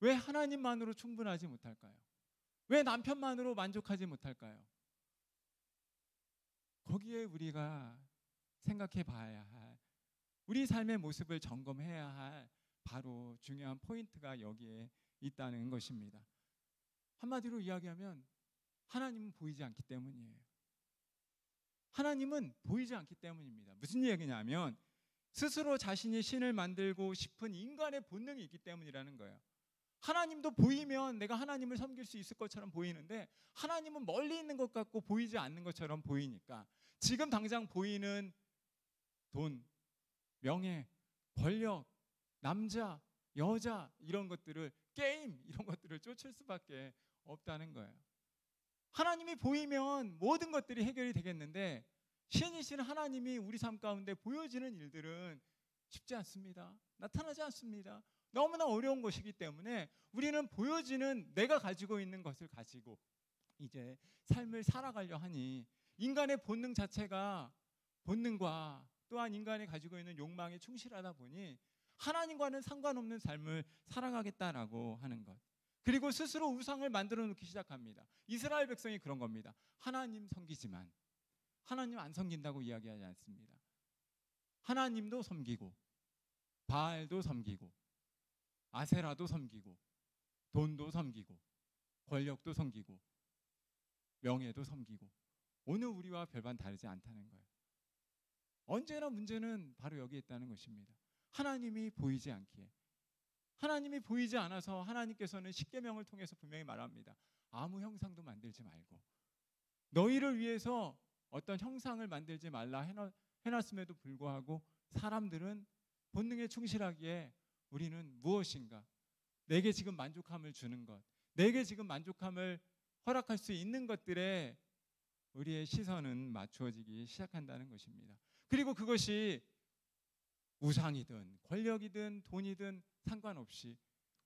하나님만으로 충분하지 못할까요? 왜 남편만으로 만족하지 못할까요? 거기에 우리가 생각해 봐야 할 우리 삶의 모습을 점검해야 할 바로 중요한 포인트가 여기에 있다는 것입니다. 한마디로 이야기하면 하나님은 보이지 않기 때문이에요. 하나님은 보이지 않기 때문입니다. 무슨 얘기냐면 스스로 자신이 신을 만들고 싶은 인간의 본능이 있기 때문이라는 거예요. 하나님도 보이면 내가 하나님을 섬길 수 있을 것처럼 보이는데 하나님은 멀리 있는 것 같고 보이지 않는 것처럼 보이니까 지금 당장 보이는 돈, 명예, 권력, 남자, 여자 이런 것들을 게임 이런 것들을 쫓을 수밖에 없다는 거예요. 하나님이 보이면 모든 것들이 해결이 되겠는데 신이신 하나님이 우리 삶 가운데 보여지는 일들은 쉽지 않습니다. 나타나지 않습니다. 너무나 어려운 것이기 때문에 우리는 보여지는 내가 가지고 있는 것을 가지고 이제 삶을 살아가려 하니 인간의 본능 자체가 본능과 또한 인간이 가지고 있는 욕망에 충실하다 보니 하나님과는 상관없는 삶을 살아가겠다라고 하는 것. 그리고 스스로 우상을 만들어 놓기 시작합니다. 이스라엘 백성이 그런 겁니다. 하나님 섬기지만 하나님 안 섬긴다고 이야기하지 않습니다. 하나님도 섬기고 바알도 섬기고 아세라도 섬기고 돈도 섬기고 권력도 섬기고 명예도 섬기고 오늘 우리와 별반 다르지 않다는 거예요. 언제나 문제는 바로 여기에 있다는 것입니다. 하나님이 보이지 않기에, 하나님이 보이지 않아서 하나님께서는 십계명을 통해서 분명히 말합니다. 아무 형상도 만들지 말고, 너희를 위해서 어떤 형상을 만들지 말라 해놨음에도 불구하고 사람들은 본능에 충실하기에 우리는 무엇인가, 내게 지금 만족함을 주는 것, 내게 지금 만족함을 허락할 수 있는 것들에 우리의 시선은 맞추어지기 시작한다는 것입니다. 그리고 그것이 우상이든 권력이든 돈이든 상관없이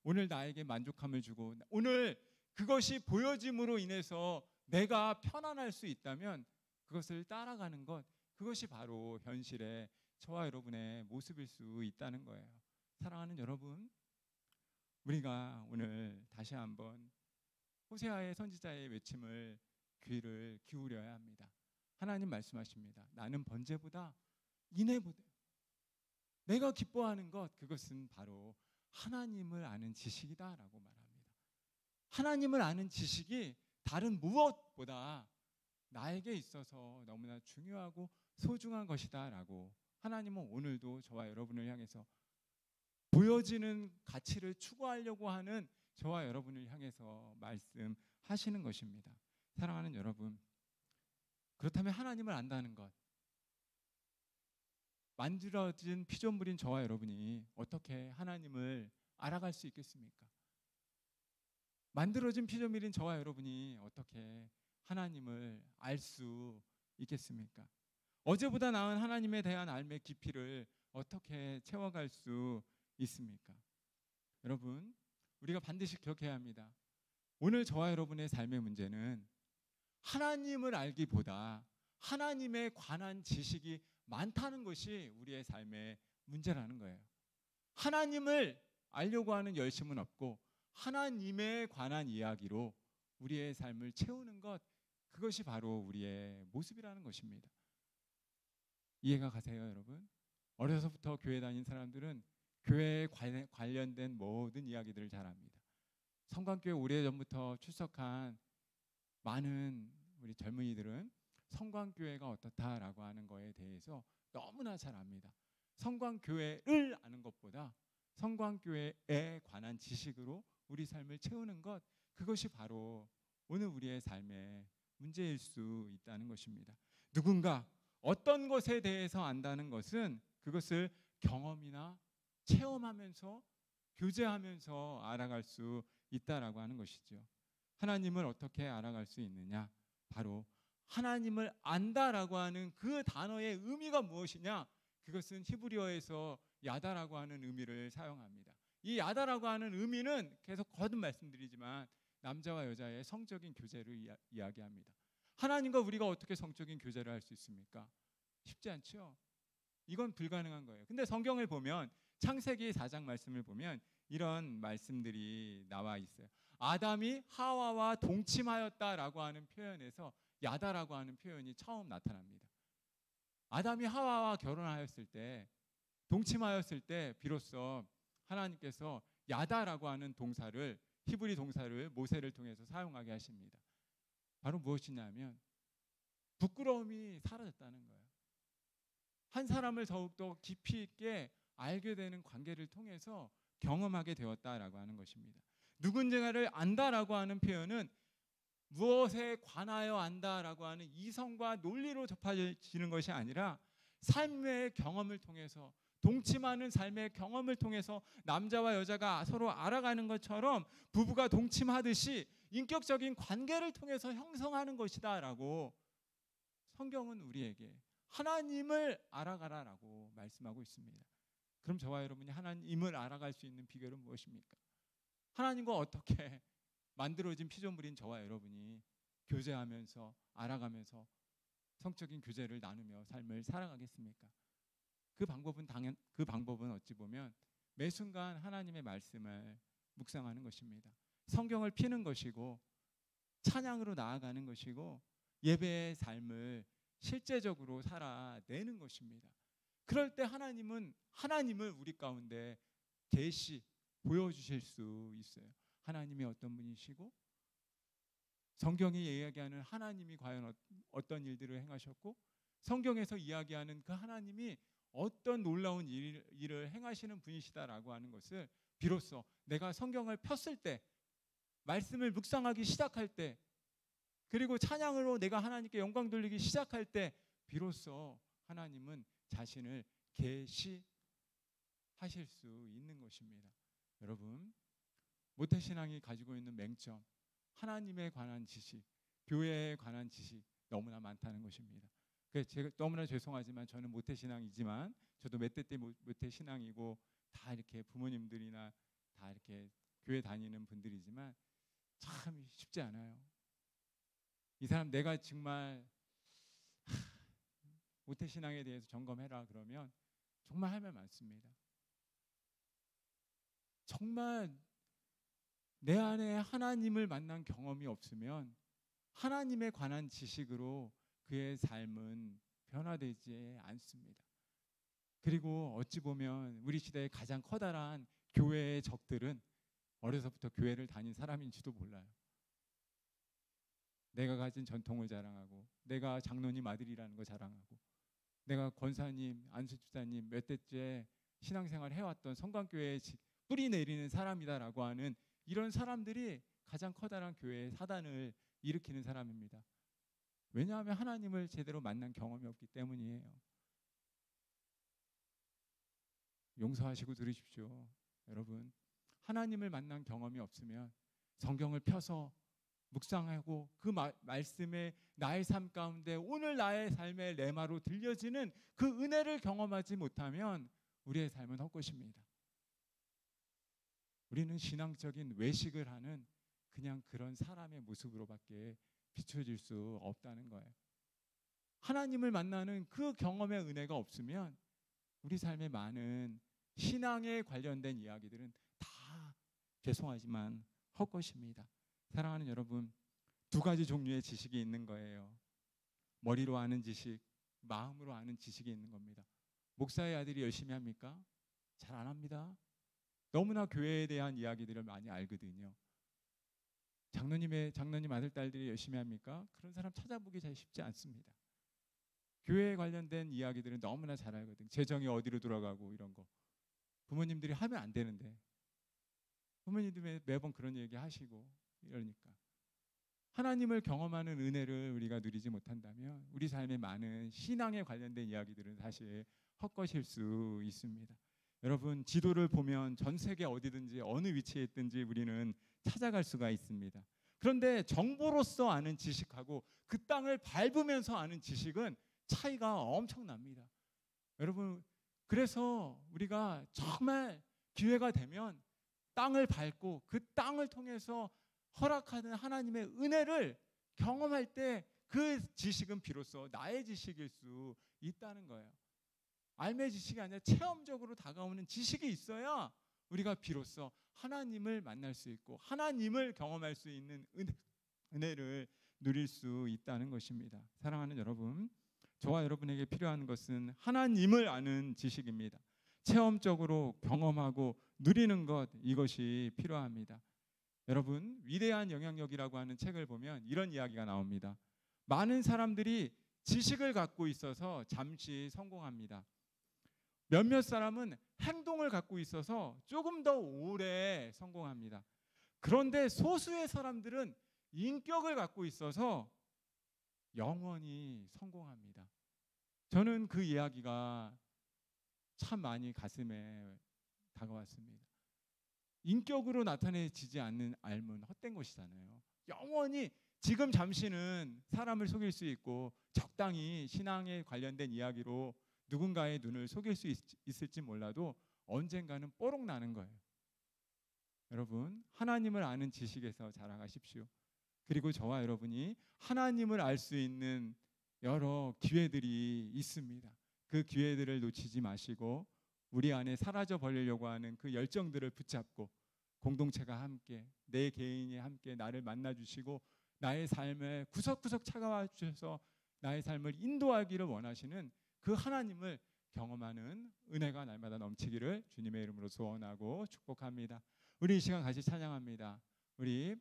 오늘 나에게 만족함을 주고 오늘 그것이 보여짐으로 인해서 내가 편안할 수 있다면 그것을 따라가는 것, 그것이 바로 현실의 저와 여러분의 모습일 수 있다는 거예요. 사랑하는 여러분, 우리가 오늘 다시 한번 호세아의 선지자의 외침을 귀를 기울여야 합니다. 하나님 말씀하십니다. 나는 번제보다 인애보다 내가 기뻐하는 것, 그것은 바로 하나님을 아는 지식이다라고 말합니다. 하나님을 아는 지식이 다른 무엇보다 나에게 있어서 너무나 중요하고 소중한 것이다라고 하나님은 오늘도 저와 여러분을 향해서 보여지는 가치를 추구하려고 하는 저와 여러분을 향해서 말씀하시는 것입니다. 사랑하는 여러분, 그렇다면 하나님을 안다는 것, 만들어진 피조물인 저와 여러분이 어떻게 하나님을 알아갈 수 있겠습니까? 만들어진 피조물인 저와 여러분이 어떻게 하나님을 알 수 있겠습니까? 어제보다 나은 하나님에 대한 삶의 깊이를 어떻게 채워갈 수 있습니까? 여러분, 우리가 반드시 기억해야 합니다. 오늘 저와 여러분의 삶의 문제는 하나님을 알기보다 하나님에 관한 지식이 많다는 것이 우리의 삶의 문제라는 거예요. 하나님을 알려고 하는 열심은 없고 하나님에 관한 이야기로 우리의 삶을 채우는 것, 그것이 바로 우리의 모습이라는 것입니다. 이해가 가세요, 여러분? 어려서부터 교회 다닌 사람들은 교회에 관련된 모든 이야기들을 잘 압니다. 성광교회 오래전부터 출석한 많은 우리 젊은이들은 성광교회가 어떻다라고 하는 거에 대해서 너무나 잘 압니다. 성광교회를 아는 것보다 성광교회에 관한 지식으로 우리 삶을 채우는 것, 그것이 바로 오늘 우리의 삶의 문제일 수 있다는 것입니다. 누군가 어떤 것에 대해서 안다는 것은 그것을 경험이나 체험하면서 교제하면서 알아갈 수 있다라고 하는 것이죠. 하나님을 어떻게 알아갈 수 있느냐? 바로 하나님을 안다라고 하는 그 단어의 의미가 무엇이냐? 그것은 히브리어에서 야다라고 하는 의미를 사용합니다. 이 야다라고 하는 의미는 계속 거듭 말씀드리지만 남자와 여자의 성적인 교제를 이야기합니다. 하나님과 우리가 어떻게 성적인 교제를 할 수 있습니까? 쉽지 않죠. 이건 불가능한 거예요. 근데 성경을 보면 창세기 4장 말씀을 보면 이런 말씀들이 나와 있어요. 아담이 하와와 동침하였다라고 하는 표현에서 야다라고 하는 표현이 처음 나타납니다. 아담이 하와와 결혼하였을 때, 동침하였을 때 비로소 하나님께서 야다라고 하는 동사를, 히브리 동사를 모세를 통해서 사용하게 하십니다. 바로 무엇이냐면 부끄러움이 사라졌다는 거예요. 한 사람을 더욱더 깊이 있게 알게 되는 관계를 통해서 경험하게 되었다라고 하는 것입니다. 누군가를 안다라고 하는 표현은 무엇에 관하여 안다라고 하는 이성과 논리로 접해지는 것이 아니라 삶의 경험을 통해서, 동침하는 삶의 경험을 통해서 남자와 여자가 서로 알아가는 것처럼 부부가 동침하듯이 인격적인 관계를 통해서 형성하는 것이다라고 성경은 우리에게 하나님을 알아가라라고 말씀하고 있습니다. 그럼 저와 여러분이 하나님을 알아갈 수 있는 비결은 무엇입니까? 하나님과 어떻게 만들어진 피조물인 저와 여러분이 교제하면서 알아가면서 성적인 교제를 나누며 삶을 살아가겠습니까? 그 방법은 어찌 보면 매 순간 하나님의 말씀을 묵상하는 것입니다. 성경을 피는 것이고 찬양으로 나아가는 것이고 예배의 삶을 실제적으로 살아내는 것입니다. 그럴 때 하나님은 하나님을 우리 가운데 계시 보여주실 수 있어요. 하나님이 어떤 분이시고 성경이 이야기하는 하나님이 과연 어떤 일들을 행하셨고 성경에서 이야기하는 그 하나님이 어떤 놀라운 일을 행하시는 분이시다라고 하는 것을 비로소 내가 성경을 폈을 때, 말씀을 묵상하기 시작할 때, 그리고 찬양으로 내가 하나님께 영광 돌리기 시작할 때 비로소 하나님은 자신을 계시하실 수 있는 것입니다. 여러분, 모태신앙이 가지고 있는 맹점, 하나님에 관한 지식, 교회에 관한 지식 너무나 많다는 것입니다. 그래서 제가 너무나 죄송하지만 저는 모태신앙이지만 저도 몇 대 때 모태신앙이고 다 이렇게 부모님들이나 다 이렇게 교회 다니는 분들이지만 참 쉽지 않아요. 이 사람 내가 정말 모태신앙에 대해서 점검해라 그러면 정말 할 말 많습니다. 정말 내 안에 하나님을 만난 경험이 없으면 하나님에 관한 지식으로 그의 삶은 변화되지 않습니다. 그리고 어찌 보면 우리 시대의 가장 커다란 교회의 적들은 어려서부터 교회를 다닌 사람인지도 몰라요. 내가 가진 전통을 자랑하고 내가 장로님 아들이라는 거 자랑하고 내가 권사님, 안수집사님 몇 대째 신앙생활 해왔던 성광교회에 뿌리 내리는 사람이다라고 하는 이런 사람들이 가장 커다란 교회의 사단을 일으키는 사람입니다. 왜냐하면 하나님을 제대로 만난 경험이 없기 때문이에요. 용서하시고 들으십시오. 여러분, 하나님을 만난 경험이 없으면 성경을 펴서 묵상하고 그 말씀에 나의 삶 가운데 오늘 나의 삶의 레마로 들려지는 그 은혜를 경험하지 못하면 우리의 삶은 헛것입니다. 우리는 신앙적인 외식을 하는 그냥 그런 사람의 모습으로밖에 비춰질 수 없다는 거예요. 하나님을 만나는 그 경험의 은혜가 없으면 우리 삶에 많은 신앙에 관련된 이야기들은 다 죄송하지만 헛것입니다. 사랑하는 여러분, 두 가지 종류의 지식이 있는 거예요. 머리로 아는 지식, 마음으로 아는 지식이 있는 겁니다. 목사의 아들이 열심히 합니까? 잘 안 합니다. 너무나 교회에 대한 이야기들을 많이 알거든요. 장로님 아들 딸들이 열심히 합니까? 그런 사람 찾아보기 잘 쉽지 않습니다. 교회에 관련된 이야기들은 너무나 잘 알거든요. 재정이 어디로 돌아가고 이런 거 부모님들이 하면 안 되는데 부모님들이 매번 그런 얘기 하시고 이러니까 하나님을 경험하는 은혜를 우리가 누리지 못한다면 우리 삶에 많은 신앙에 관련된 이야기들은 사실 헛것일 수 있습니다. 여러분, 지도를 보면 전 세계 어디든지 어느 위치에 있든지 우리는 찾아갈 수가 있습니다. 그런데 정보로서 아는 지식하고 그 땅을 밟으면서 아는 지식은 차이가 엄청납니다. 여러분, 그래서 우리가 정말 기회가 되면 땅을 밟고 그 땅을 통해서 허락하는 하나님의 은혜를 경험할 때 그 지식은 비로소 나의 지식일 수 있다는 거예요. 알매 지식이 아니라 체험적으로 다가오는 지식이 있어야 우리가 비로소 하나님을 만날 수 있고 하나님을 경험할 수 있는 은혜를 누릴 수 있다는 것입니다. 사랑하는 여러분, 저와 여러분에게 필요한 것은 하나님을 아는 지식입니다. 체험적으로 경험하고 누리는 것, 이것이 필요합니다. 여러분, 위대한 영향력이라고 하는 책을 보면 이런 이야기가 나옵니다. 많은 사람들이 지식을 갖고 있어서 잠시 성공합니다. 몇몇 사람은 행동을 갖고 있어서 조금 더 오래 성공합니다. 그런데 소수의 사람들은 인격을 갖고 있어서 영원히 성공합니다. 저는 그 이야기가 참 많이 가슴에 다가왔습니다. 인격으로 나타내지지 않는 삶은 헛된 것이잖아요. 영원히 지금 잠시는 사람을 속일 수 있고 적당히 신앙에 관련된 이야기로 누군가의 눈을 속일 수 있을지 몰라도 언젠가는 뽀록 나는 거예요. 여러분, 하나님을 아는 지식에서 자라가십시오. 그리고 저와 여러분이 하나님을 알 수 있는 여러 기회들이 있습니다. 그 기회들을 놓치지 마시고 우리 안에 사라져 버리려고 하는 그 열정들을 붙잡고 공동체가 함께, 내 개인이 함께 나를 만나 주시고 나의 삶에 구석구석 찾아와 주셔서 나의 삶을 인도하기를 원하시는 그 하나님을 경험하는 은혜가 날마다 넘치기를 주님의 이름으로 소원하고 축복합니다. 우리 이 시간 같이 찬양합니다. 우리